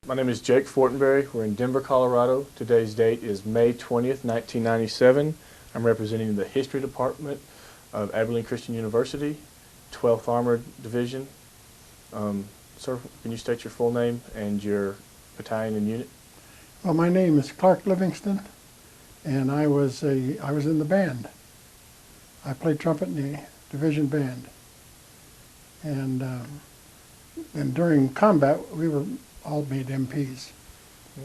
My name is Jake Fortenberry. We're in Denver, Colorado. Today's date is May 20th, 1997. I'm representing the History Department of Abilene Christian University, 12th Armored Division. Sir, can you state your full name and your battalion and unit? Well, my name is Clark Livingston, and I was in the band. I played trumpet in the division band, and during combat we were all made MPs.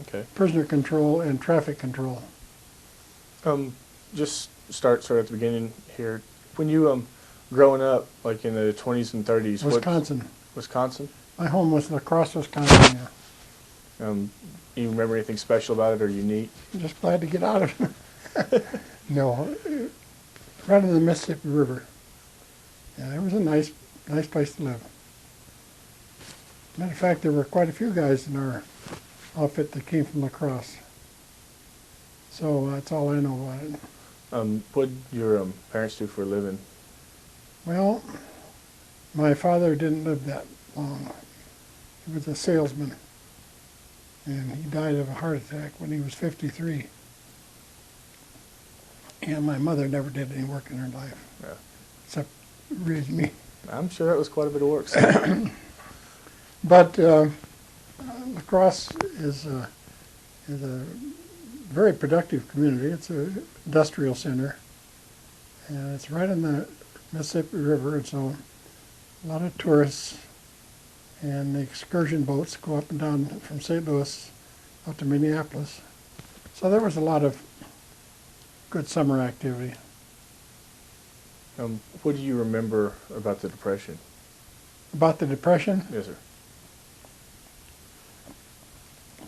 Okay. Prisoner control and traffic control. Just start at the beginning here. When you growing up, like in the 20s and 30s, Wisconsin. Wisconsin. My home was La Crosse, Wisconsin. Yeah. You remember anything special about it or unique? I'm just glad to get out of it. No, right in the Mississippi River. Yeah, it was a nice place to live. Matter of fact, there were quite a few guys in our outfit that came from La Crosse. So that's all I know about it. What did your parents do for a living? Well, my father didn't live that long. He was a salesman, and he died of a heart attack when he was 53. And my mother never did any work in her life, Yeah. except raise me. I'm sure that was quite a bit of work. So. But La Crosse is a very productive community. It's an industrial center, and it's right in the Mississippi River, and so a lot of tourists and the excursion boats go up and down from St. Louis out to Minneapolis. So there was a lot of good summer activity. What do you remember about the Depression? About the Depression? Yes, sir.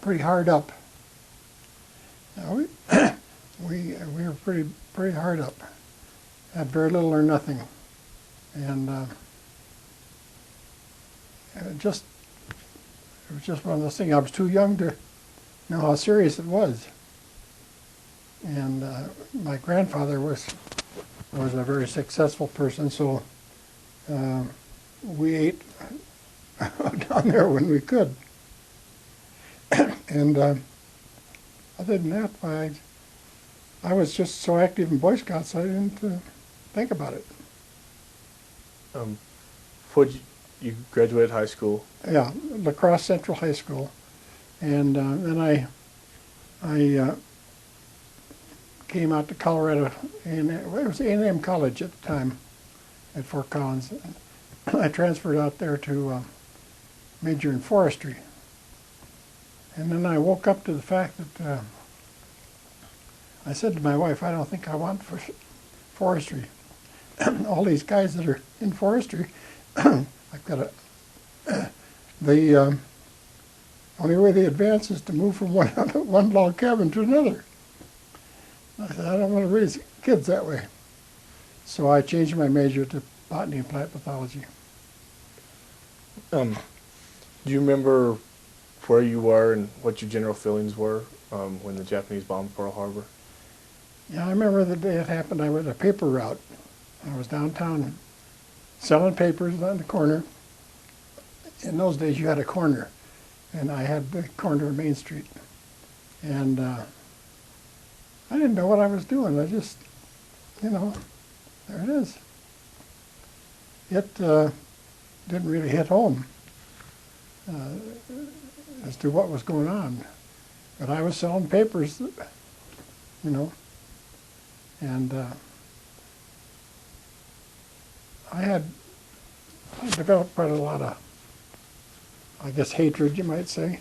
Pretty hard up. We were pretty hard up. Had very little or nothing, and it was just one of those things. I was too young to know how serious it was. And my grandfather was a very successful person, so we ate down there when we could. And other than that, I was just so active in Boy Scouts, I didn't think about it. You graduated high school? Yeah, La Crosse Central High School, and then I came out to Colorado, and it was A&M College at the time at Fort Collins. I transferred out there to major in forestry. And then I woke up to the fact that I said to my wife, I don't think I want forestry. All these guys that are in forestry, I've got the only way they advance is to move from one log cabin to another. I said, I don't want to raise kids that way. So I changed my major to botany and plant pathology. Do you remember where you were and what your general feelings were when the Japanese bombed Pearl Harbor? Yeah, I remember the day it happened. I went a paper route. I was downtown selling papers on the corner. In those days, you had a corner, and I had the corner of Main Street. And I didn't know what I was doing. I just, there it is. It didn't really hit home as to what was going on. But I was selling papers, and I developed quite a lot of, I guess, hatred, you might say.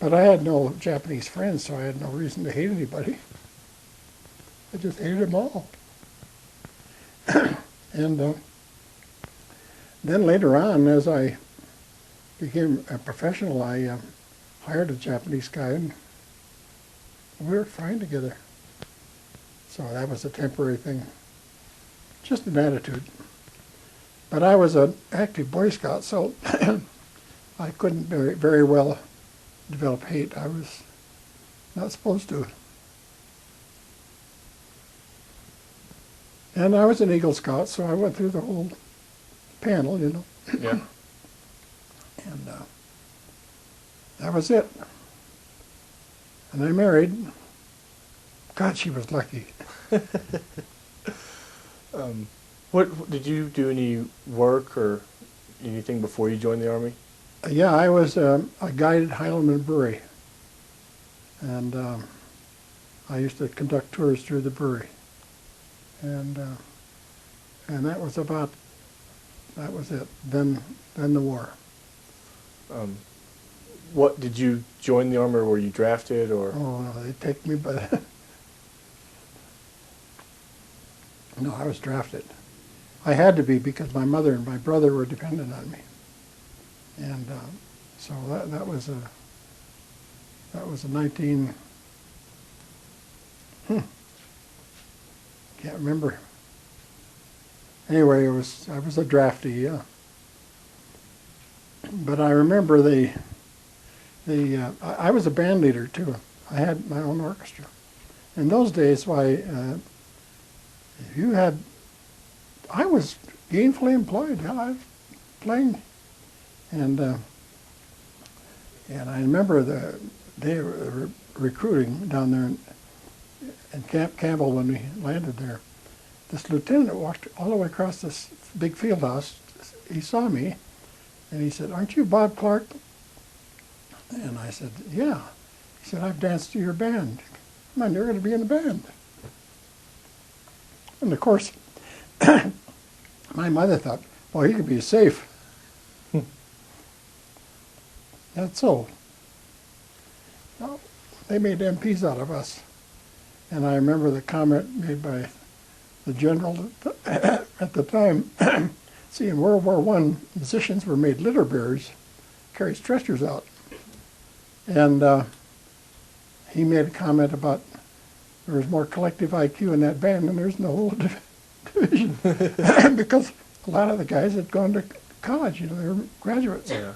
But I had no Japanese friends, so I had no reason to hate anybody. I just hated them all. And then later on, as I became a professional, I hired a Japanese guy, and we were fine together. So that was a temporary thing, just an attitude. But I was an active Boy Scout, so I couldn't very well develop hate. I was not supposed to. And I was an Eagle Scout, so I went through the whole panel, Yeah. And that was it. And I married. God, she was lucky. What did you do any work or anything before you joined the Army? Yeah, I was a guide at Highlandman Brewery. And I used to conduct tours through the brewery. And that was it. Then the war. What did you join the Army, or were you drafted, or? Oh, no, they take me by the... No, I was drafted. I had to be because my mother and my brother were dependent on me. And so that was a 19... Can't remember. Anyway, I was a draftee, yeah. But I remember I was a band leader too. I had my own orchestra. In those days, I was gainfully employed. Yeah, I was playing, and I remember they were recruiting down there in Camp Campbell when we landed there. This lieutenant walked all the way across this big field house. He saw me, and he said, "Aren't you Bob Clark?" And I said, "Yeah." He said, "I've danced to your band. Come on, you're going to be in the band." And of course, my mother thought, "Well, he could be safe." That's so. Well, they made MPs out of us. And I remember the comment made by the general at the time. See, in World War I, musicians were made litter bearers, carried stretchers out. And he made a comment about there was more collective IQ in that band than there's in the whole division. Because a lot of the guys had gone to college, they were graduates. Yeah.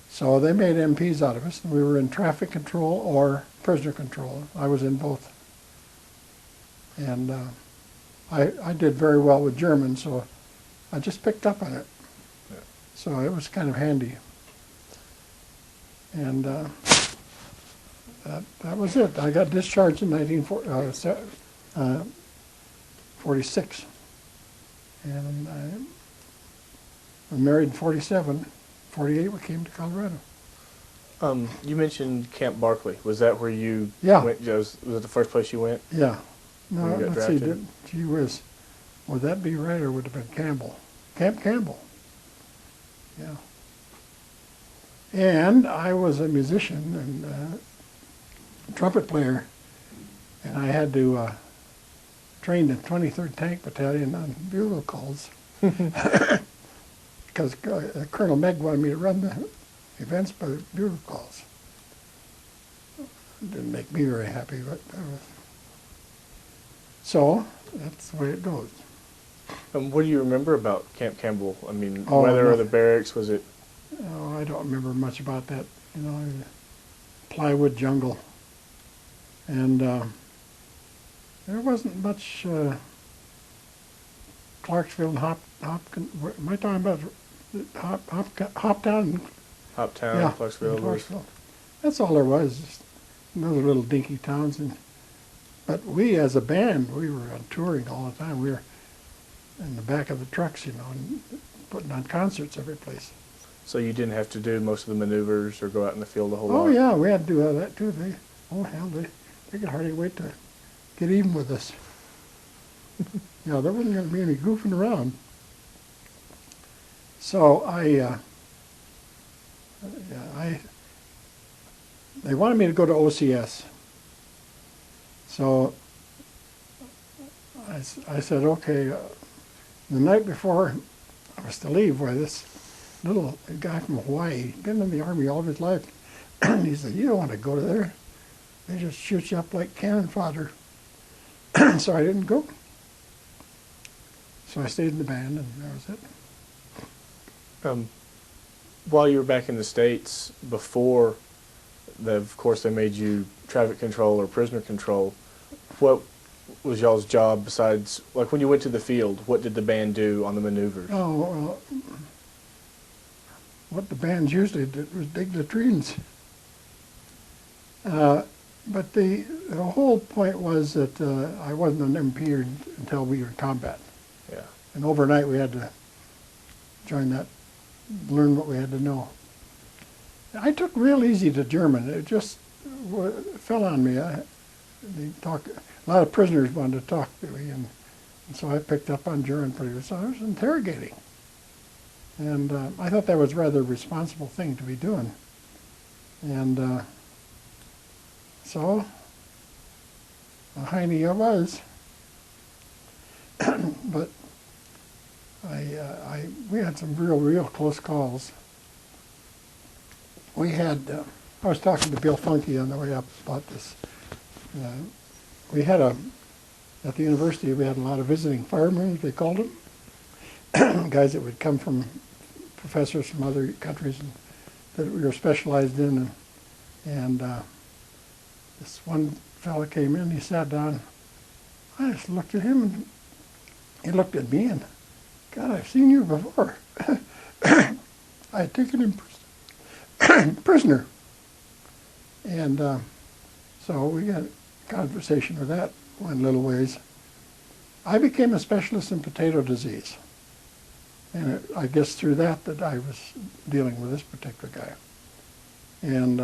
So they made MPs out of us, and we were in traffic control or prisoner control. I was in both. And I did very well with German, so I just picked up on it. Yeah. So it was kind of handy. And that was it. I got discharged in 1946. And I was married in 47. 48 we came to Colorado. You mentioned Camp Barkley. Was that where you went? Was it the first place you went? Yeah. No, when you got let's see. drafted? Gee whiz. Would that be right, or would it have been Campbell? Camp Campbell. Yeah. And I was a musician and trumpet player, and I had to train the 23rd Tank Battalion on bugle calls because Colonel Megg wanted me to run the events by the bugle calls. It didn't make me very happy, but so that's the way it goes. What do you remember about Camp Campbell? I mean, Oh, weather or nothing. the barracks, was it? Oh, I don't remember much about that. Plywood jungle, and there wasn't much Clarksville and Hopkins. Am I talking about Hoptown? Hoptown, Yeah, Clarksville. Clarksville. That's all there was. Just another little dinky towns, but we as a band, we were on touring all the time. We were in the back of the trucks, and putting on concerts every place. So you didn't have to do most of the maneuvers or go out in the field a whole lot? Oh yeah, we had to do all that too. They could hardly wait to get even with us. There wasn't going to be any goofing around. So they wanted me to go to OCS. So I said, okay. The night before I was to leave, this little guy from Hawaii, been in the Army all of his life, he said, "You don't want to go there. They just shoot you up like cannon fodder." So I didn't go. So I stayed in the band, and that was it. While you were back in the States, before, of course, they made you traffic control or prisoner control, what was y'all's job besides, like when you went to the field, what did the band do on the maneuvers? Oh, well, what the bands usually did was dig latrines. But the whole point was that I wasn't an MP until we were in combat. Yeah. And overnight we had to join that, learn what we had to know. I took real easy to German. It just fell on me. A lot of prisoners wanted to talk to me, and so I picked up on German pretty well. So I was interrogating. And I thought that was a rather responsible thing to be doing. And so, a Heine I was. But we had some real close calls. We had, I was talking to Bill Funky on the way up about this. We had at the university, we had a lot of visiting firemen, they called them. Guys that would come from professors from other countries that we were specialized in. And this one fellow came in, he sat down. I just looked at him, and he looked at me, and God, I've seen you before. I had taken him prisoner. And so we got a conversation with that one little ways. I became a specialist in potato disease. And I guess through that I was dealing with this particular guy. And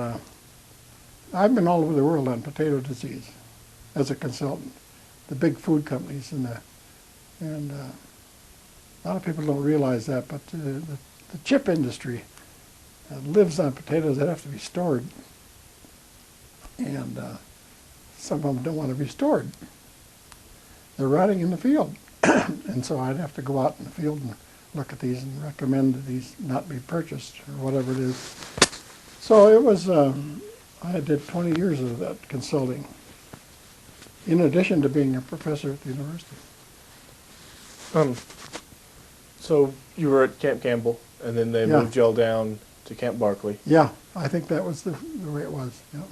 I've been all over the world on potato disease as a consultant. The big food companies and a lot of people don't realize that, but the chip industry lives on potatoes that have to be stored. And some of them don't want to be stored. They're rotting in the field. And so I'd have to go out in the field and look at these and recommend that these not be purchased or whatever it is. So it was, I did 20 years of that consulting, in addition to being a professor at the university. So you were at Camp Campbell, and then they moved y'all down to Camp Barkley. Yeah, I think that was the way it was, yeah.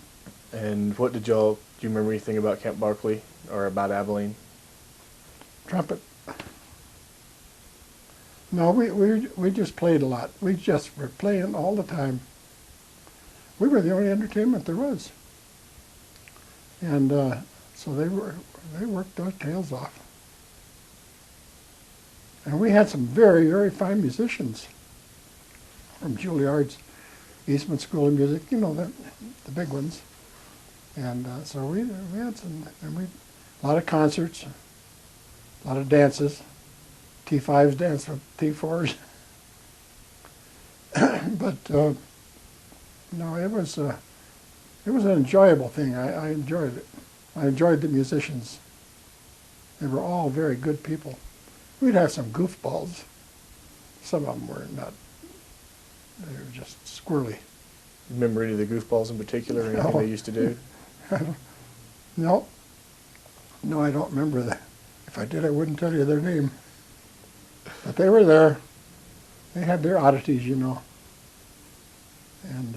And what did y'all, do you remember anything about Camp Barkley or about Abilene? Trumpet. No, we just played a lot. We just were playing all the time. We were the only entertainment there was. And so they worked their tails off. And we had some very fine musicians from Juilliard's Eastman School of Music, you know, the big ones. And so we had a lot of concerts, a lot of dances. T5s danced with T4s. But no, it was an enjoyable thing. I enjoyed it. I enjoyed the musicians. They were all very good people. We'd have some goofballs. Some of them were not. They were just squirrely. Remember any of the goofballs in particular, or anything they used to do? No, I don't remember that. If I did, I wouldn't tell you their name. But they were there. They had their oddities, you know. And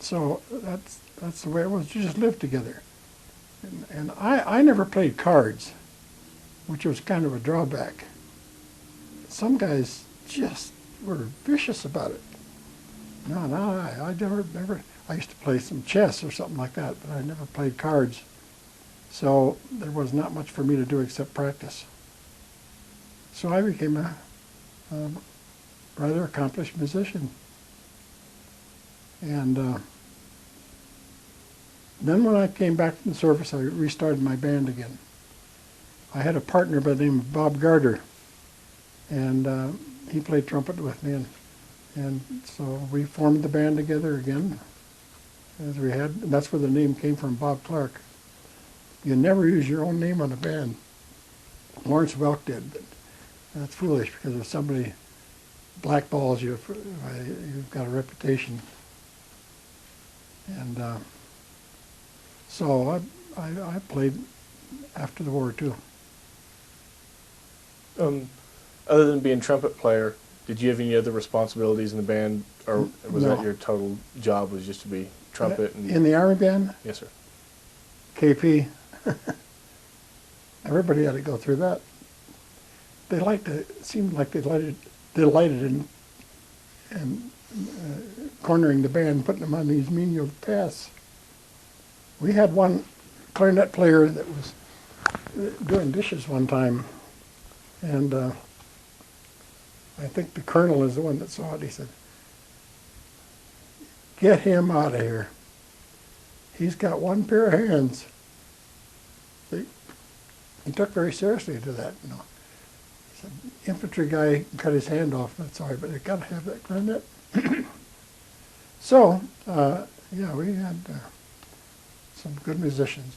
so that's the way it was. You just lived together. And I never played cards, which was kind of a drawback. Some guys just were vicious about it. No, I never. I used to play some chess or something like that, but I never played cards. So there was not much for me to do except practice. So I became a rather accomplished musician. And then when I came back from the service, I restarted my band again. I had a partner by the name of Bob Gardner, and he played trumpet with me, and so we formed the band together again, as we had. And that's where the name came from, Bob Clark. You never use your own name on a band. Lawrence Welk did, but that's foolish, because if somebody blackballs you, you've got a reputation. And so I played after the war too. Other than being trumpet player, did you have any other responsibilities in the band, or was No. that your total job, was just to be trumpet? In the Army band? Yes, sir. KP. Everybody had to go through that. It seemed like they delighted in cornering the band, putting them on these menial tasks. We had one clarinet player that was doing dishes one time, and I think the colonel is the one that saw it. He said, "Get him out of here. He's got one pair of hands." He took very seriously to that, you know. He said, "Infantry guy cut his hand off, that's all right, but you got to have that clarinet." So, yeah, we had some good musicians.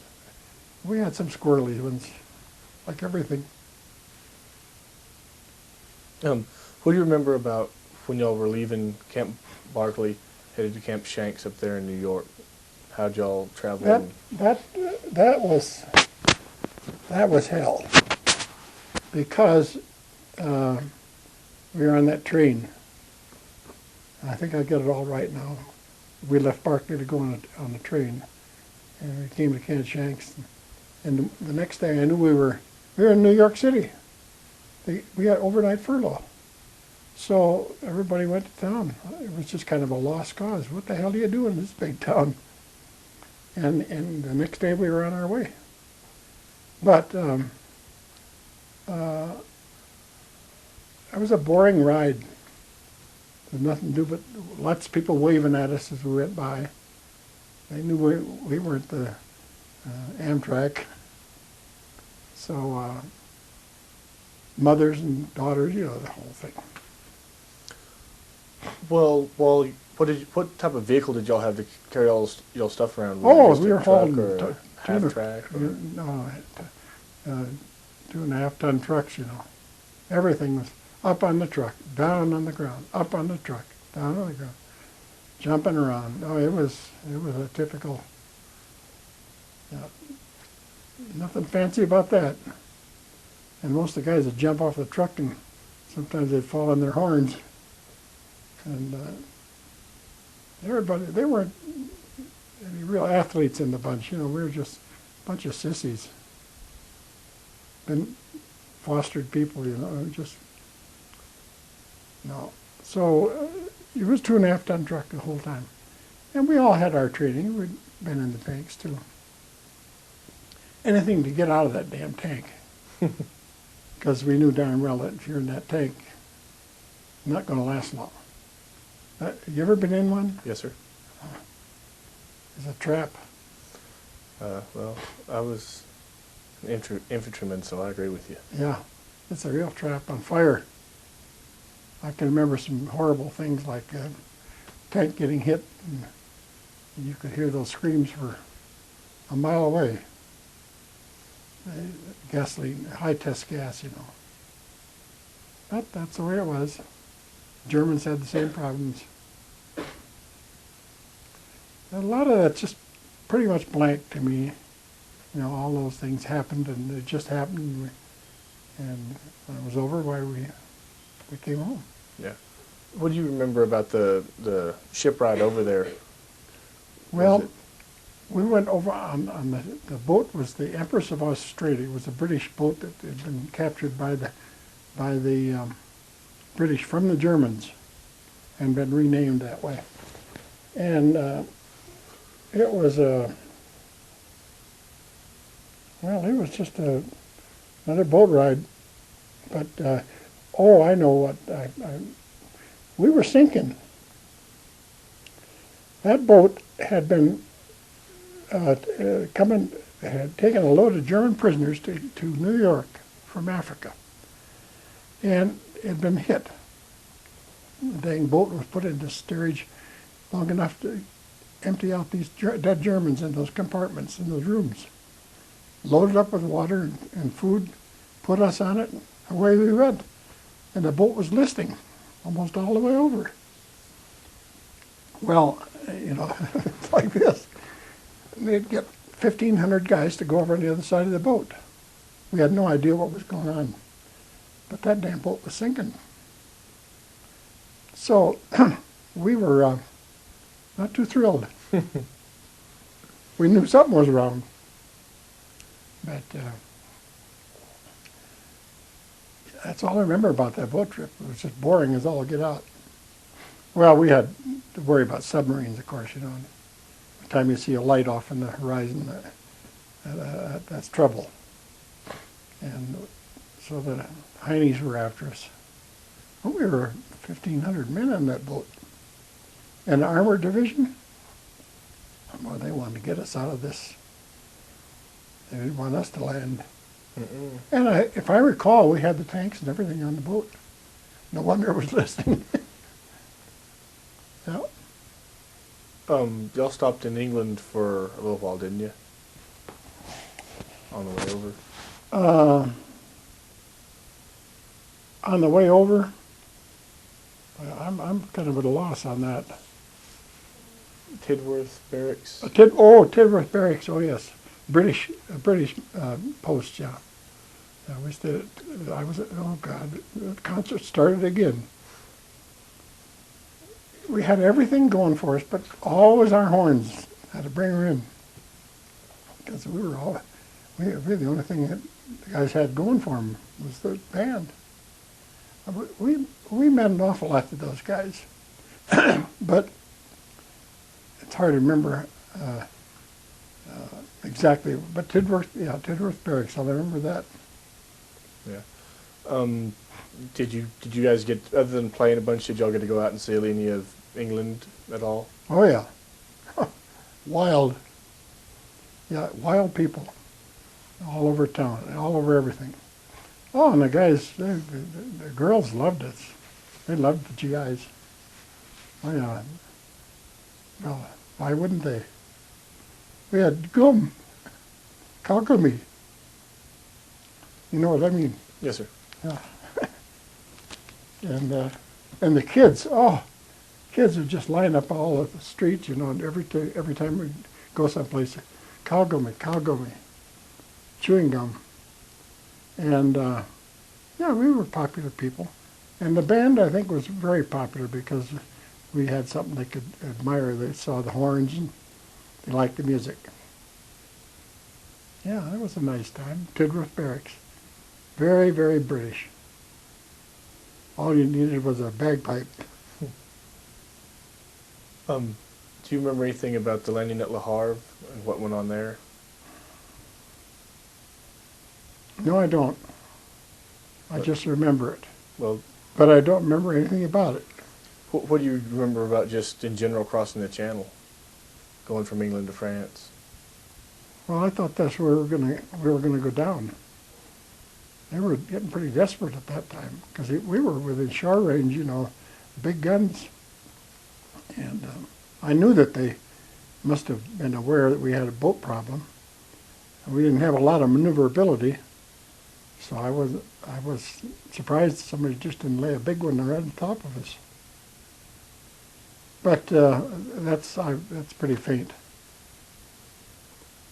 We had some squirrely ones, like everything. What do you remember about when y'all were leaving Camp Barkley, headed to Camp Shanks up there in New York? How'd y'all travel? That was hell, because we were on that train. I think I get it all right now. We left Barkley to go on the train, and we came to Camp Shanks. And the next thing I knew, we were in New York City. We had overnight furlough. So everybody went to town. It was just kind of a lost cause. What the hell do you do in this big town? And the next day we were on our way. But it was a boring ride. There was nothing to do but lots of people waving at us as we went by. They knew we weren't the Amtrak. So mothers and daughters, you know, the whole thing. Well, what type of vehicle did y'all have to carry all y'all stuff around? Oh, Just we a were truck hauling or a half track. No, 2.5-ton trucks, you know. Everything was up on the truck, down on the ground, up on the truck, down on the ground, jumping around. Oh, it was a typical. Nothing fancy about that. And most of the guys would jump off the truck, and sometimes they'd fall on their horns. And everybody, they weren't any real athletes in the bunch. You know, we were just a bunch of sissies. Been fostered people, you know, just, no. So it was 2.5-ton truck the whole time. And we all had our training. We'd been in the tanks too. Anything to get out of that damn tank. Because we knew darn well that if you're in that tank, you're not going to last long. You ever been in one? Yes, sir. It's a trap. Well, I was an infantryman, so I agree with you. Yeah, it's a real trap on fire. I can remember some horrible things like tank getting hit, and you could hear those screams for a mile away. Gasoline, high-test gas, you know. But that's the way it was. Germans had the same problems. A lot of that's just pretty much blank to me. You know, all those things happened, and it just happened, and when it was over, why we came home. Yeah. What do you remember about the ship ride over there? Well, we went over on the boat was the Empress of Australia. It was a British boat that had been captured by the British from the Germans and been renamed that way. And it was it was just another boat ride. But I know what we were sinking. That boat had been had taken a load of German prisoners to New York from Africa, and it had been hit. The dang boat was put into steerage long enough to empty out these dead Germans in those compartments, in those rooms. Loaded up with water and food, put us on it, and away we went. And the boat was listing almost all the way over. Well, you know, it's like this. They'd get 1,500 guys to go over on the other side of the boat. We had no idea what was going on. But that damn boat was sinking. So we were not too thrilled. We knew something was wrong. But that's all I remember about that boat trip. It was just boring as all get out. Well, we had to worry about submarines, of course, you know. The time you see a light off in the horizon, that's trouble. And so the Heinies were after us. Well, we were 1,500 men on that boat. And the armored division, well, they wanted to get us out of this. They didn't want us to land. Mm-mm. And if I recall, we had the tanks and everything on the boat. No wonder it was listening. Yeah. Y'all stopped in England for a little while, didn't you? On the way over. On the way over, I'm kind of at a loss on that. Tidworth Barracks. Tidworth Barracks. Oh yes, British post. Yeah. Yeah, we stayed. I was. Oh God, the concert started again. We had everything going for us, but always our horns had to bring her in because we were the only thing that the guys had going for them was the band. We meant an awful lot to those guys, but it's hard to remember exactly. But Tidworth Barracks, I remember that. Yeah. Did you guys get, other than playing a bunch, did y'all get to go out and see any of England at all? Oh yeah, wild. Yeah, wild people all over town, all over everything. Oh, and the guys, the girls loved us. They loved the GIs. Oh yeah. Well, why wouldn't they? We had gum, kaugummi. You know what I mean? Yes, sir. Yeah. And the kids, kids would just line up all of the streets, you know, and every time we go someplace, kaugummi, chewing gum. And yeah, we were popular people. And the band, I think, was very popular because we had something they could admire. They saw the horns and they liked the music. Yeah, that was a nice time. Tidworth Barracks. Very, very British. All you needed was a bagpipe. Do you remember anything about the landing at Le Havre and what went on there? No, I don't. I just remember it. Well, But I don't remember anything about it. what do you remember about just in general crossing the Channel, going from England to France? Well, I thought that's where we were gonna go down. They were getting pretty desperate at that time because we were within shore range, you know, big guns. And I knew that they must have been aware that we had a boat problem. And we didn't have a lot of maneuverability, so I was surprised somebody just didn't lay a big one right on top of us. But that's pretty faint.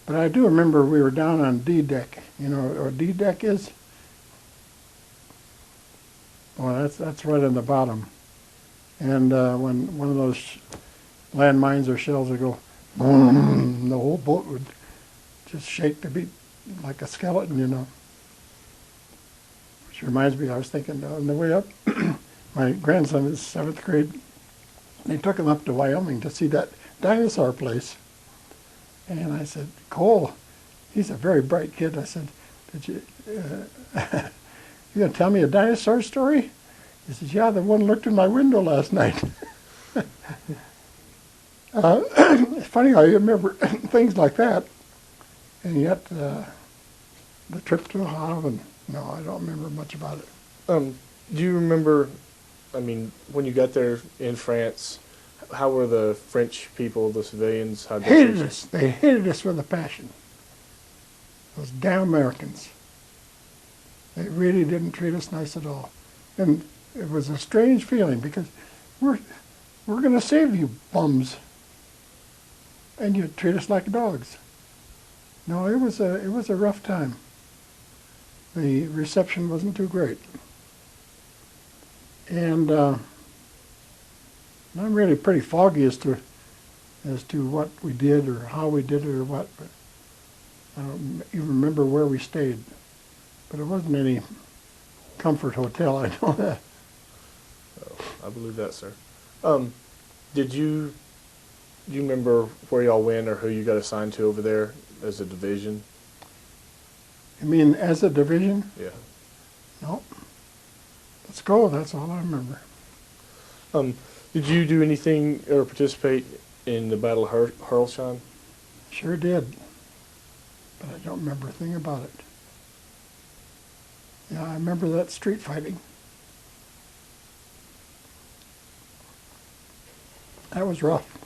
But I do remember we were down on D deck. You know what D deck is? Well, that's right on the bottom. And when one of those landmines or shells would go, boom, the whole boat would just shake to beat like a skeleton, you know. Which reminds me, I was thinking on the way up, my grandson is 7th grade. They took him up to Wyoming to see that dinosaur place. And I said, Cole, he's a very bright kid. I said, did you, you gonna tell me a dinosaur story? He says, yeah, the one looked in my window last night. It's funny how you remember things like that. And yet, the trip to Havre, no, I don't remember much about it. Do you remember, I mean, when you got there in France, how were the French people, the civilians? How Hated us. They hated us with a passion. Those damn Americans. They really didn't treat us nice at all. And it was a strange feeling because we're going to save you bums. And you treat us like dogs. No, it was a rough time. The reception wasn't too great. And I'm really pretty foggy as to what we did or how we did it or what, but I don't even remember where we stayed. But it wasn't any comfort hotel, I know that. Oh, I believe that, sir. Did you do you remember where y'all went or who you got assigned to over there as a division? You mean as a division? Yeah. No. Let's go, that's all I remember. Um, did you do anything or participate in the Battle of Hurlshan? Sure did, but I don't remember a thing about it. Yeah, I remember that street fighting. That was rough.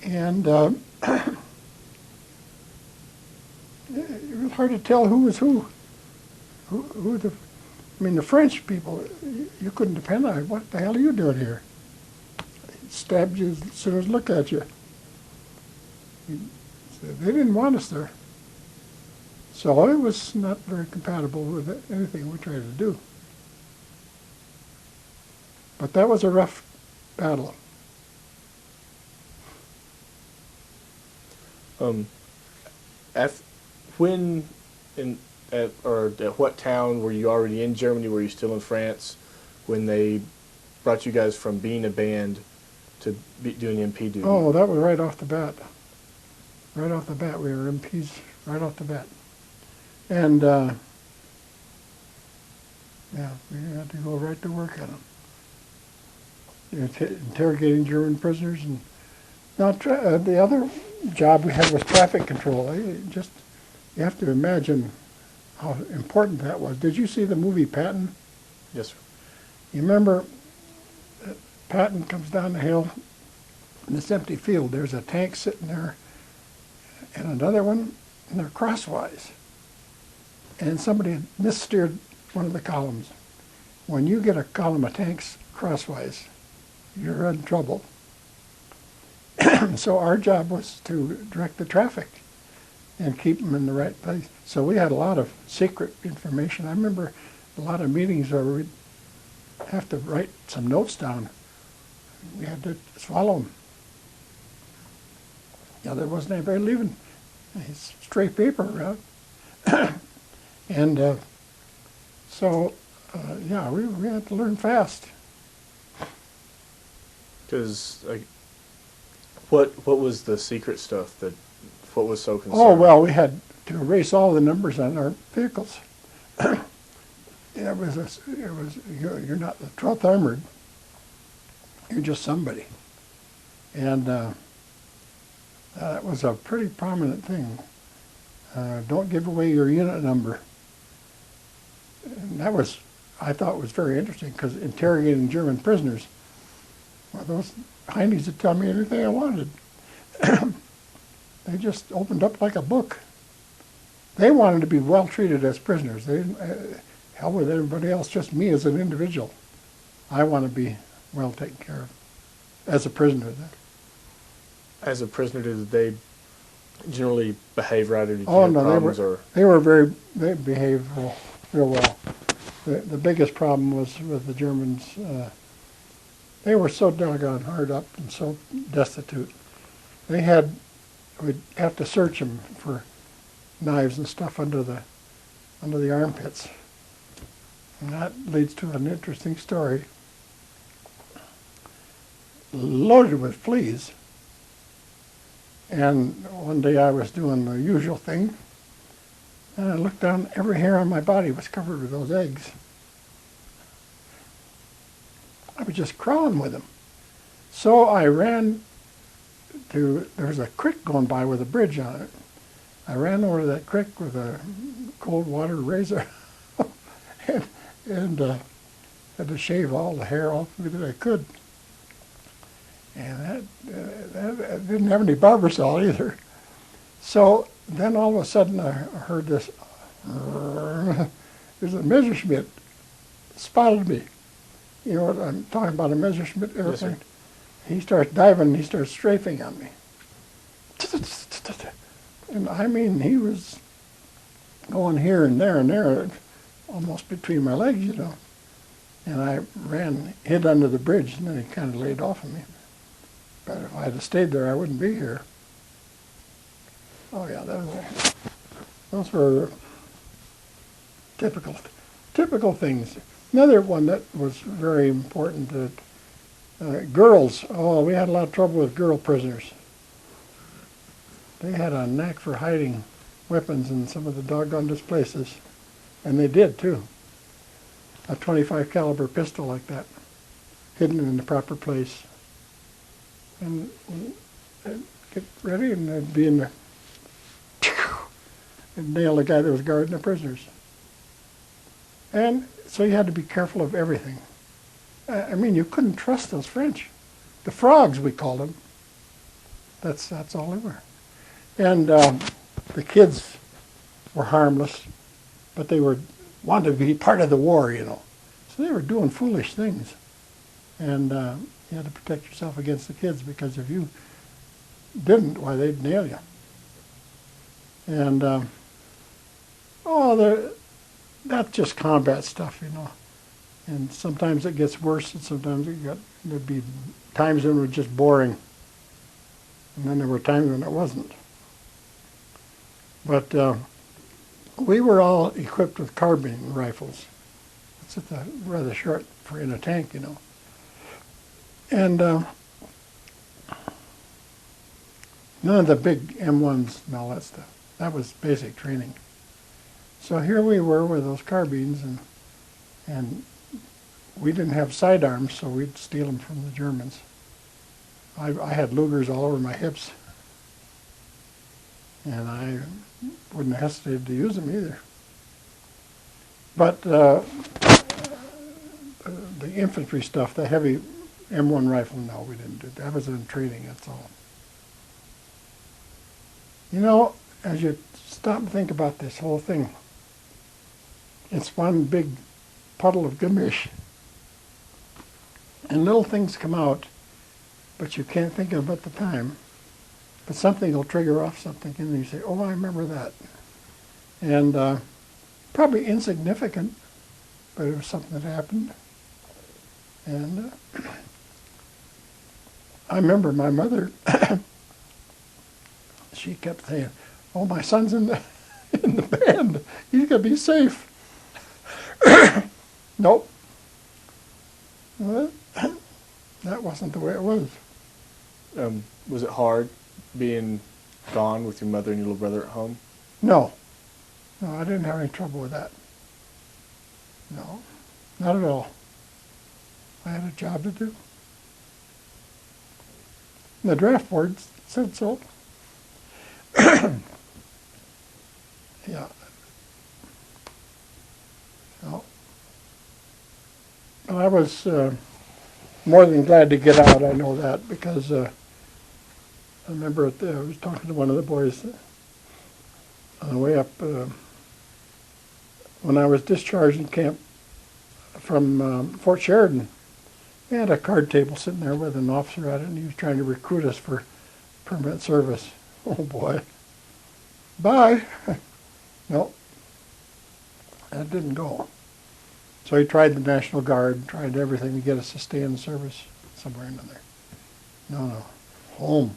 And it was hard to tell who was who. I mean, the French people, you couldn't depend on it. What the hell are you doing here? They stabbed you as soon as look at you. They didn't want us there. So it was not very compatible with anything we tried to do. But that was a rough battle. At when in at or at what town were you already in Germany? Were you still in France when they brought you guys from being a band to doing MP duty? Oh, that was right off the bat. Right off the bat, we were MPs right off the bat. And yeah, we had to go right to work on them. Interrogating German prisoners. And now the other job we had was traffic control. You have to imagine how important that was. Did you see the movie Patton? Yes, sir. You remember Patton comes down the hill in this empty field. There's a tank sitting there and another one, and they're crosswise. And somebody had missteered one of the columns. When you get a column of tanks crosswise, you're in trouble. So our job was to direct the traffic and keep them in the right place. So we had a lot of secret information. I remember a lot of meetings where we'd have to write some notes down. We had to swallow them. Yeah, there wasn't anybody leaving straight paper around. And so, yeah, we had to learn fast. Because what was the secret stuff that what was so concerning? Oh, well, we had to erase all the numbers on our vehicles. You're not the 12th Armored. You're just somebody. And that was a pretty prominent thing. Don't give away your unit number. And that was, I thought, was very interesting because interrogating German prisoners, well, those heinies would tell me anything I wanted. They just opened up like a book. They wanted to be well treated as prisoners. They didn't, hell with everybody else, just me as an individual. I want to be well taken care of as a prisoner. As a prisoner, did they generally behave right, or did you Oh have no, problems? they behaved real well. The biggest problem was with the Germans. They were so doggone hard up and so destitute. We'd have to search them for knives and stuff under the armpits. And that leads to an interesting story. Loaded with fleas. And one day I was doing the usual thing, and I looked down, every hair on my body was covered with those eggs. I was just crawling with them. So I ran there was a creek going by with a bridge on it. I ran over to that creek with a cold water razor and had to shave all the hair off of me that I could. And that didn't have any barber salt either. So then all of a sudden I heard this, there's a Messerschmitt spotted me. You know what I'm talking about, a Messerschmitt airplane? Yes, sir. He starts diving and he starts strafing on me. And I mean, he was going here and there, almost between my legs, you know. And I hid under the bridge, and then he kind of laid off of me. But if I had stayed there, I wouldn't be here. Oh yeah, those were typical things. Another one that was very important that Girls, oh, we had a lot of trouble with girl prisoners. They had a knack for hiding weapons in some of the doggonedest places, and they did too. A 25 caliber pistol like that, hidden in the proper place. And get ready, and they'd be in the and nail the guy that was guarding the prisoners. And so you had to be careful of everything. I mean, you couldn't trust those French. The frogs, we called them. That's all they were. And the kids were harmless, but they wanted to be part of the war, you know. So they were doing foolish things. And you had to protect yourself against the kids, because if you didn't, why, they'd nail you. And, that's just combat stuff, you know. And sometimes it gets worse, and sometimes there'd be times when it was just boring. And then there were times when it wasn't. But we were all equipped with carbine rifles. It's rather short for in a tank, you know. And none of the big M1s and all that stuff. That was basic training. So here we were with those carbines, and we didn't have sidearms, so we'd steal them from the Germans. I had Lugers all over my hips, and I wouldn't have hesitated to use them either. But the infantry stuff, the heavy M1 rifle, no, we didn't do that. That was in training, that's all. You know, as you stop and think about this whole thing, it's one big puddle of gamish. And little things come out, but you can't think of them at the time. But something will trigger off something, and you say, oh, I remember that. And probably insignificant, but it was something that happened. And I remember my mother, she kept saying, oh, my son's in the band. He's going to be safe. Nope. Well, that wasn't the way it was. Was it hard being gone with your mother and your little brother at home? No. No, I didn't have any trouble with that. No, not at all. I had a job to do. And the draft board said so. Yeah. So, I was more than glad to get out, I know that, because I remember I was talking to one of the boys on the way up when I was discharged in camp from Fort Sheridan. We had a card table sitting there with an officer at it, and he was trying to recruit us for permanent service. Oh boy. Bye. No, that didn't go. So he tried the National Guard, tried everything to get us to stay in the service somewhere in there. No, home.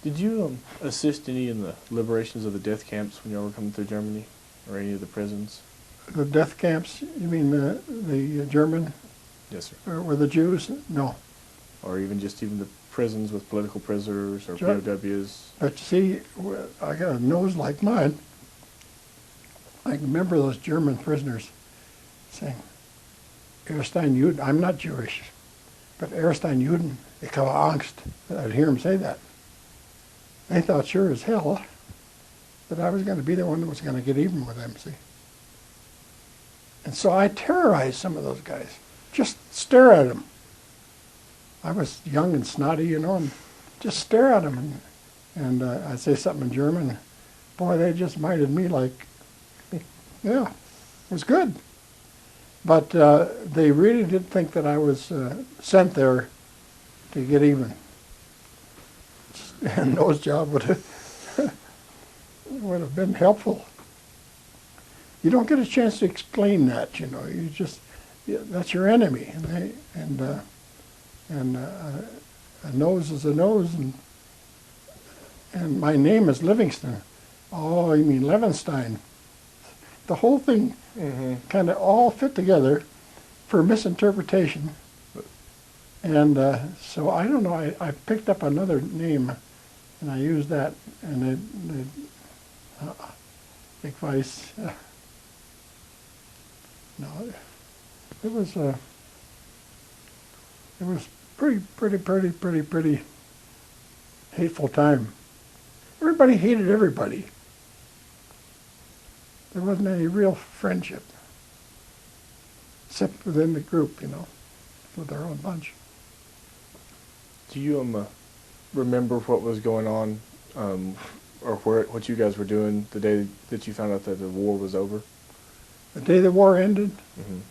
Did you assist any in the liberations of the death camps when you all were coming through Germany, or any of the prisons? The death camps, you mean the German? Yes, sir. Or the Jews? No. Or even the prisons with political prisoners or POWs? But you see, I got a nose like mine. I remember those German prisoners saying, Erstein Juden, I'm not Jewish, but Erstein Juden, ich habe Angst. I'd hear them say that. They thought sure as hell that I was going to be the one that was going to get even with them, see. And so I terrorized some of those guys. Just stare at them. I was young and snotty, you know, and just stare at them. And I'd say something in German. Boy, they just minded me like, yeah, it was good. But they really did think that I was sent there to get even. And those jobs would have been helpful. You don't get a chance to explain that, you know. You just, that's your enemy. And a nose is a nose, and my name is Livingston. Oh, you mean Levenstein. The whole thing kind of all fit together for misinterpretation. And so I don't know, I picked up another name and I used that, and Big Vice, no, it was pretty hateful time. Everybody hated everybody. There wasn't any real friendship, except within the group, with our own bunch. Do you remember what was going on, or what you guys were doing the day that you found out that the war was over? The day the war ended, Mm-hmm.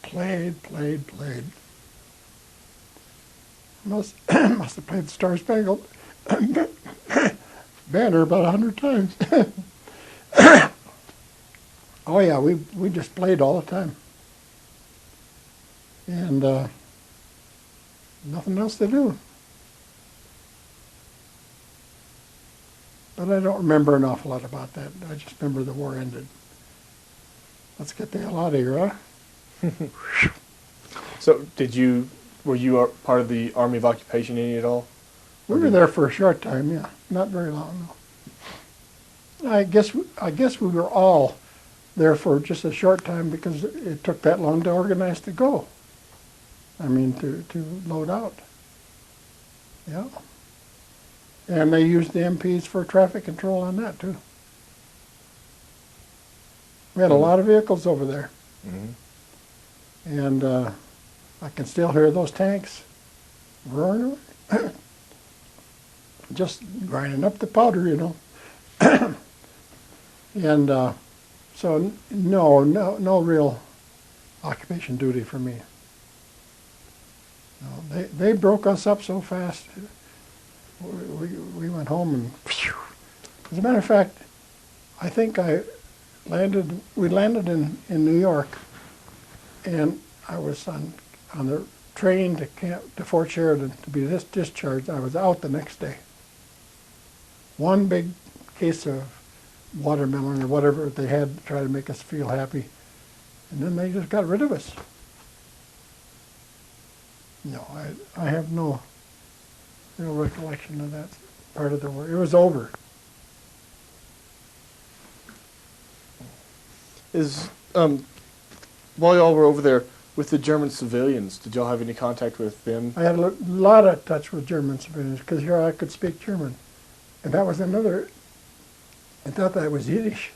played. Must have played the Star Spangled Banner about 100 times. Oh yeah, we just played all the time. And nothing else to do. But I don't remember an awful lot about that. I just remember the war ended. Let's get the hell out of here, huh? So were you part of the Army of Occupation any at all? We were there for a short time, yeah. Not very long, no. I guess we were all there for just a short time because it took that long to organize to go. I mean, to load out. Yeah. And they used the MPs for traffic control on that, too. We had a lot of vehicles over there. Mm-hmm. And I can still hear those tanks roaring away. Just grinding up the powder, And so no real occupation duty for me. No, they broke us up so fast. We went home and phew. As a matter of fact, I think we landed in New York, and I was on the train to Fort Sheridan to be discharged. I was out the next day. One big case of watermelon or whatever they had to try to make us feel happy, and then they just got rid of us. No, I have no recollection of that part of the war. It was over. While y'all were over there with the German civilians, did y'all have any contact with them? I had a lot of touch with German civilians because here I could speak German. And that was another, I thought that was Yiddish.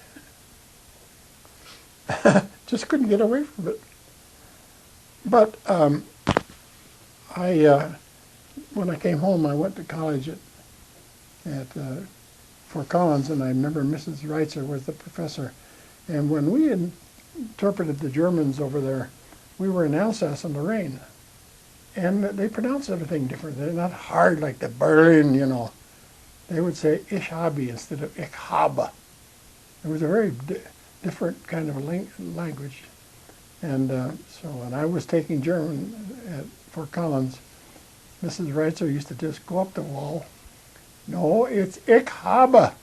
Just couldn't get away from it. But when I came home, I went to college at Fort Collins, and I remember Mrs. Reitzer was the professor. And when we interpreted the Germans over there, we were in Alsace and Lorraine. And they pronounce everything different. They're not hard like the Berlin, They would say ich habe instead of ich habe. It was a very different kind of language. And so when I was taking German at Fort Collins, Mrs. Reitzer used to just go up the wall. No, it's ich habe,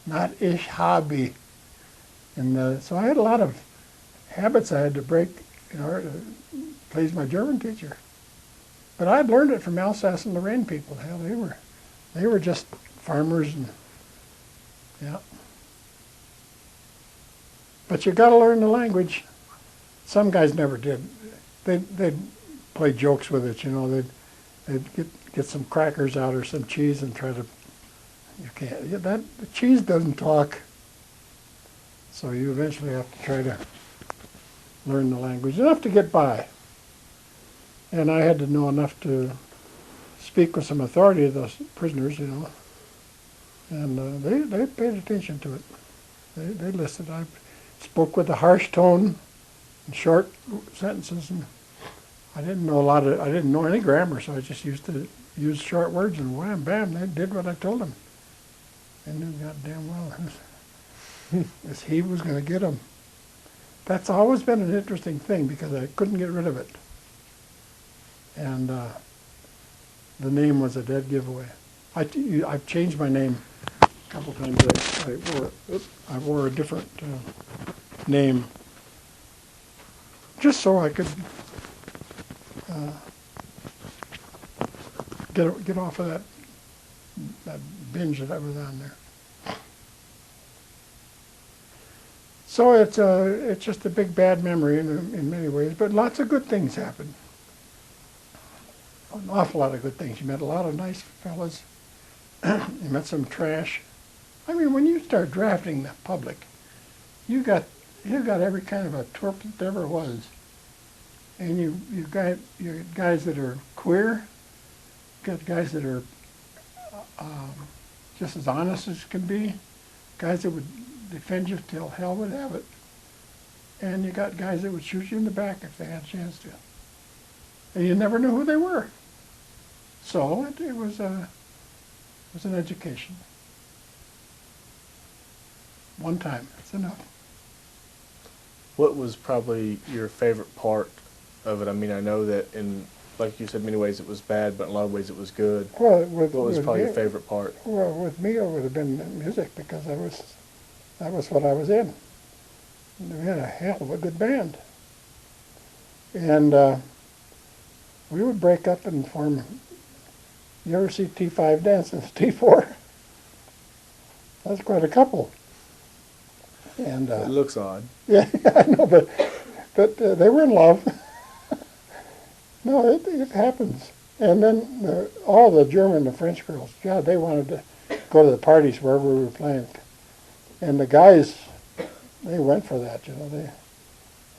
not ich habe. And so I had a lot of habits I had to break in order to please my German teacher. But I'd learned it from Alsace and Lorraine people. Hell, they were just farmers, and yeah. But you got to learn the language. Some guys never did. They'd play jokes with it, They'd get some crackers out or some cheese and try to. You can't. The cheese doesn't talk. So you eventually have to try to learn the language enough to get by. And I had to know enough to speak with some authority of those prisoners, And they paid attention to it. They listened. I spoke with a harsh tone and short sentences, and I didn't know any grammar, so I just used to use short words, and wham, bam, they did what I told them. They knew goddamn well as he was going to get them. That's always been an interesting thing because I couldn't get rid of it. And the name was a dead giveaway. I've changed my name a couple times. I wore a different name just so I could uh, get off of that binge that I was on there. So it's just a big bad memory in many ways, but lots of good things happened. An awful lot of good things. You met a lot of nice fellas. You met some trash. I mean, when you start drafting the public, you got every kind of a twerp that there ever was, and you got guys that are queer, got guys that are just as honest as can be, guys that would defend you till hell would have it, and you got guys that would shoot you in the back if they had a chance to, and you never knew who they were. So it was an education. One time, it's enough. What was probably your favorite part of it? I mean, I know that like you said, many ways it was bad, but in a lot of ways it was good. Well, what was probably your favorite part? Well, with me, it would have been music, because that was what I was in. We had a hell of a good band, and we would break up and form. You ever see T5 dancing? T4. That's quite a couple. And It looks odd. yeah, I know, but they were in love. No, it happens. And then all the German and French girls, God, they wanted to go to the parties wherever we were playing. And the guys, they went for that, you know.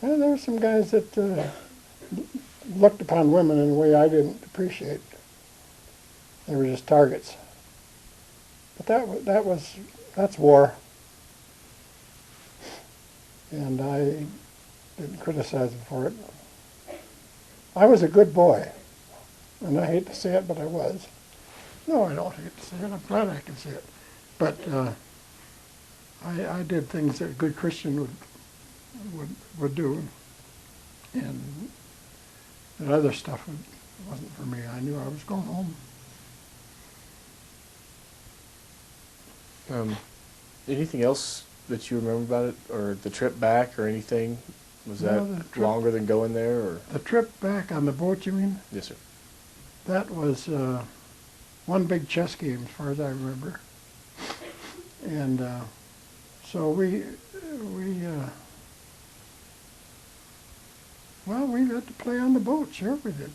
And there were some guys that looked upon women in a way I didn't appreciate. They were just targets. But that's war. And I didn't criticize them for it. I was a good boy, and I hate to say it, but I was. No, I don't hate to say it. I'm glad I can say it. But I did things that a good Christian would do, and that other stuff wasn't for me. I knew I was going home. Anything else that you remember about it, or the trip back, or anything? Was that longer than going there, or? The trip back on the boat, you mean? Yes, sir. That was one big chess game, as far as I remember. And so we got to play on the boat. Sure, we did.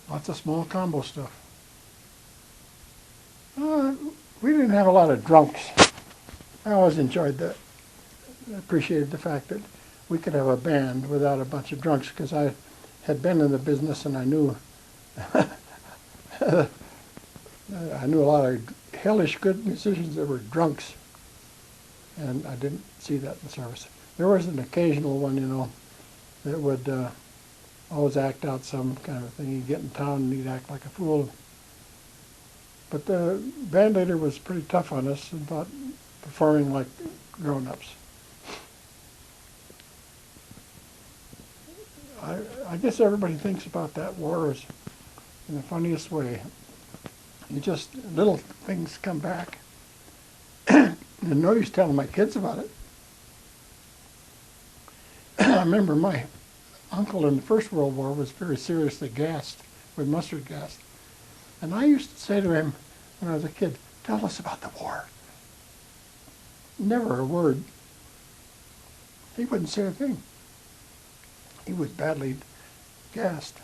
Lots of small combo stuff. We didn't have a lot of drunks. I always enjoyed that. I appreciated the fact that we could have a band without a bunch of drunks, because I had been in the business and I knew I knew a lot of hellish good musicians that were drunks, and I didn't see that in the service. There was an occasional one, you know, that would always act out some kind of thing. He'd get in town and he'd act like a fool. But the band leader was pretty tough on us about performing like grown-ups. I guess everybody thinks about that war as in the funniest way. You just, little things come back. And no use telling my kids about it. I remember my uncle in the First World War was very seriously gassed with mustard gas. And I used to say to him when I was a kid, "Tell us about the war." Never a word. He wouldn't say a thing. He was badly gassed.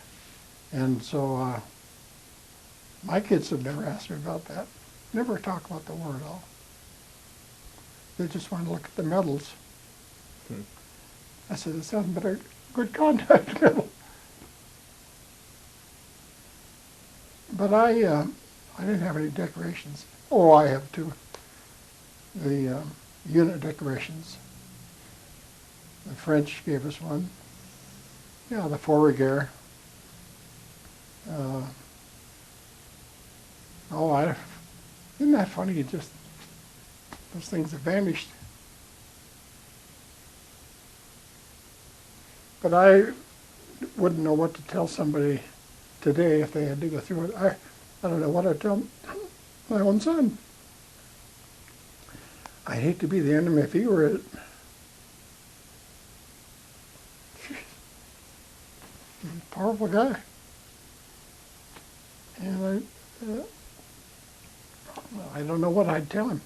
And so my kids have never asked me about that. Never talk about the war at all. They just want to look at the medals. I said, "It's nothing but a good contact medal." But I didn't have any decorations. Oh, I have two. The unit decorations. The French gave us one. Yeah, the Fourragère. Isn't that funny? It just, those things have vanished. But I wouldn't know what to tell somebody today if they had to go through it. I don't know what I'd tell my own son. I'd hate to be the enemy if he were it. He's a powerful guy. And I don't know what I'd tell him.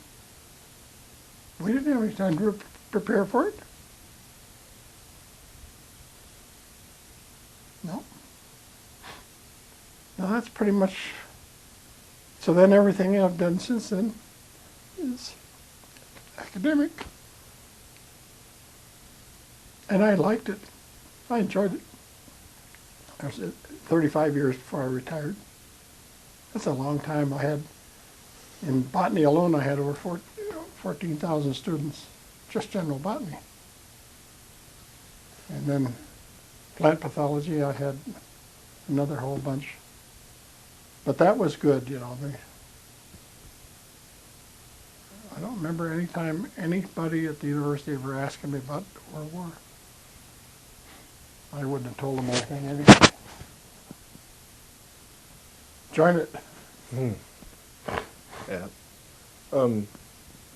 We didn't have any time to prepare for it. No. No, that's pretty much. So then everything I've done since then is academic. And I liked it. I enjoyed it. I was 35 years before I retired. That's a long time. I had, in botany alone, I had over 14,000 students, just general botany. And then plant pathology, I had another whole bunch. But that was good, you know. I don't remember any time anybody at the university ever asking me about the World War. I wouldn't have told them anything anyway. Join it. Yeah. And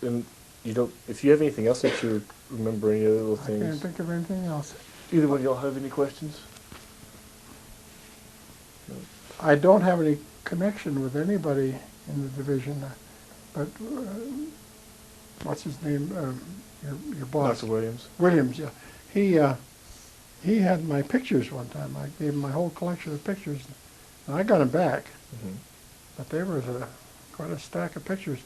you don't. If you have anything else that you remember, any other little I things. can't think of anything else. Either one of y'all have any questions? No. I don't have any connection with anybody in the division, but what's his name? Your boss, Dr. Williams. Williams. Yeah, he had my pictures one time. I gave him my whole collection of pictures, and I got them back. Mm-hmm. But there was quite a stack of pictures.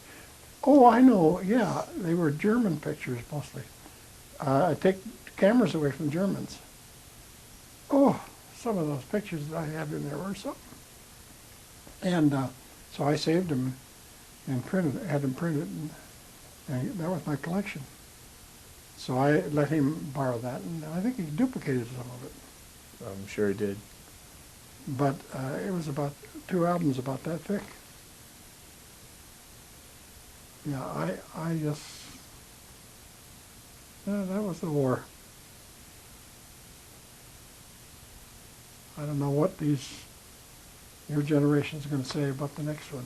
Oh, I know. Yeah, they were German pictures mostly. I take cameras away from Germans. Oh, some of those pictures that I had in there were something. And so I saved them and had them printed, and that was my collection. So I let him borrow that, and I think he duplicated some of it. I'm sure he did. But it was about 2 albums about that thick. Yeah, I just, that was the war. I don't know what your generation's going to say about the next one.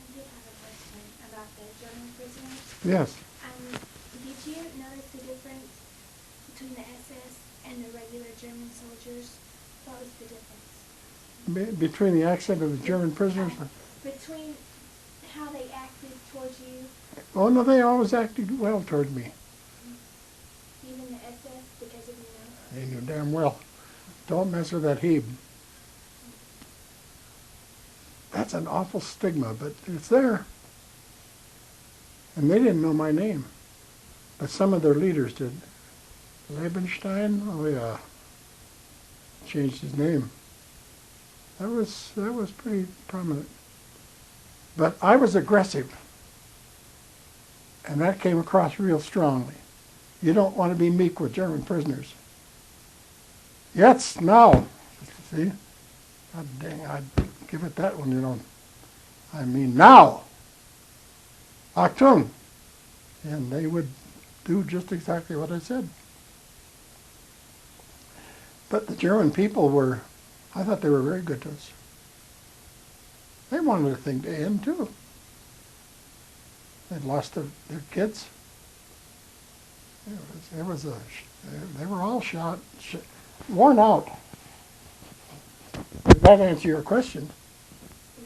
I did have a question about the German prisoners. Yes. Did you notice the difference between the SS and the regular German soldiers? What was the difference? Between the accent of the German prisoners? Between how they acted towards you, Oh, no, they always acted well toward me. even the SS, because of you know? They knew damn well. Don't mess with that Hebe. That's an awful stigma, but it's there. And they didn't know my name. But some of their leaders did. Liebenstein, oh yeah, changed his name. That was pretty prominent. But I was aggressive. And that came across real strongly. You don't want to be meek with German prisoners. Jetzt, now. See? God dang, I'd give it that one, you know. I mean, now. Achtung. And they would do just exactly what I said. But the German people I thought they were very good to us. They wanted the thing to end too. They'd lost their kids. They were all worn out. Did that answer your question?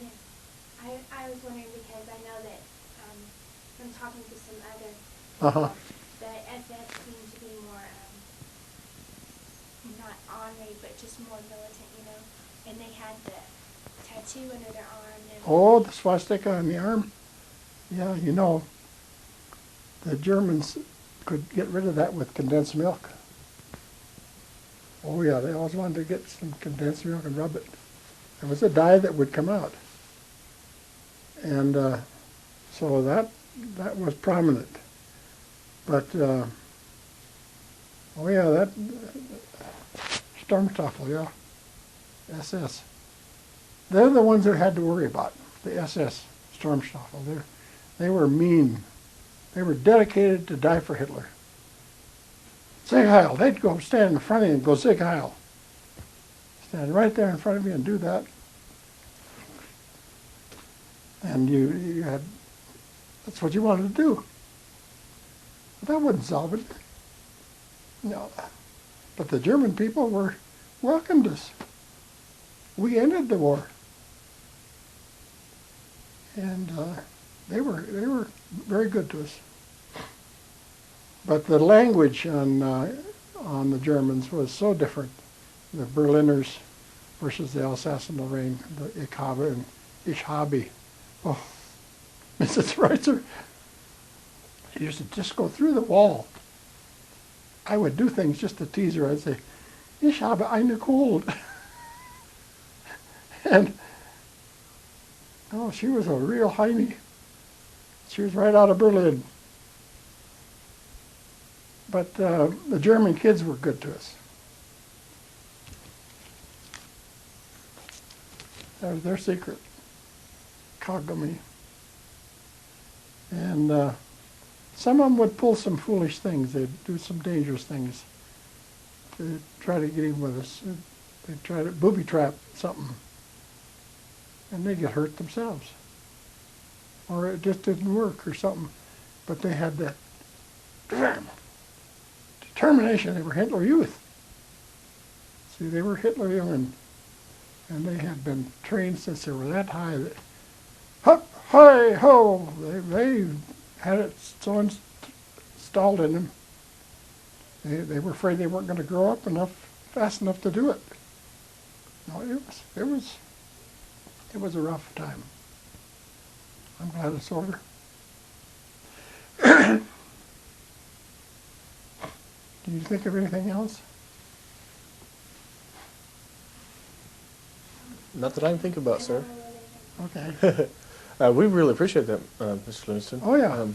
Yes. I was wondering because I know that from talking to some other, the SS seemed to be more, not ornery, but just more militant, you know. And they had the tattoo under their arm. And Oh, the swastika on the arm? Yeah, you know, the Germans could get rid of that with condensed milk. Oh yeah, they always wanted to get some condensed milk and rub it. There was a dye that would come out. And so that was prominent. But, oh yeah, that Sturmstaffel, yeah, SS. They're the ones that had to worry about, the SS Sturmstaffel. They were mean. They were dedicated to die for Hitler. Sieg Heil. They'd go stand in front of you and go Sieg Heil. Stand right there in front of you and do that. And you had, that's what you wanted to do. But that wouldn't solve it. No. But the German people welcomed us. We ended the war. And they were very good to us. But the language on the Germans was so different. The Berliners versus the Alsace-Lorraine, the Ich habe and Ich habe. Oh, Mrs. Reitzer, she used to just go through the wall. I would do things just to tease her. I'd say, Ich habe eine Cold. And, oh, she was a real Heine. She was right out of Berlin. But the German kids were good to us. That was their secret. Kagami. And some of them would pull some foolish things. They'd do some dangerous things to try to get even with us. They'd try to booby trap something. And they'd get hurt themselves. Or it just didn't work or something. But they had that determination. They were Hitler Youth. See, they were Hitler Young, and they had been trained since they were that high. That, hup, hi, ho! They had it so installed in them. They were afraid they weren't going to grow up fast enough to do it. No, it was a rough time. I'm glad it's over. Do you think of anything else? Not that I can think about, sir. Okay. We really appreciate that, Mr. Livingston. Oh, yeah.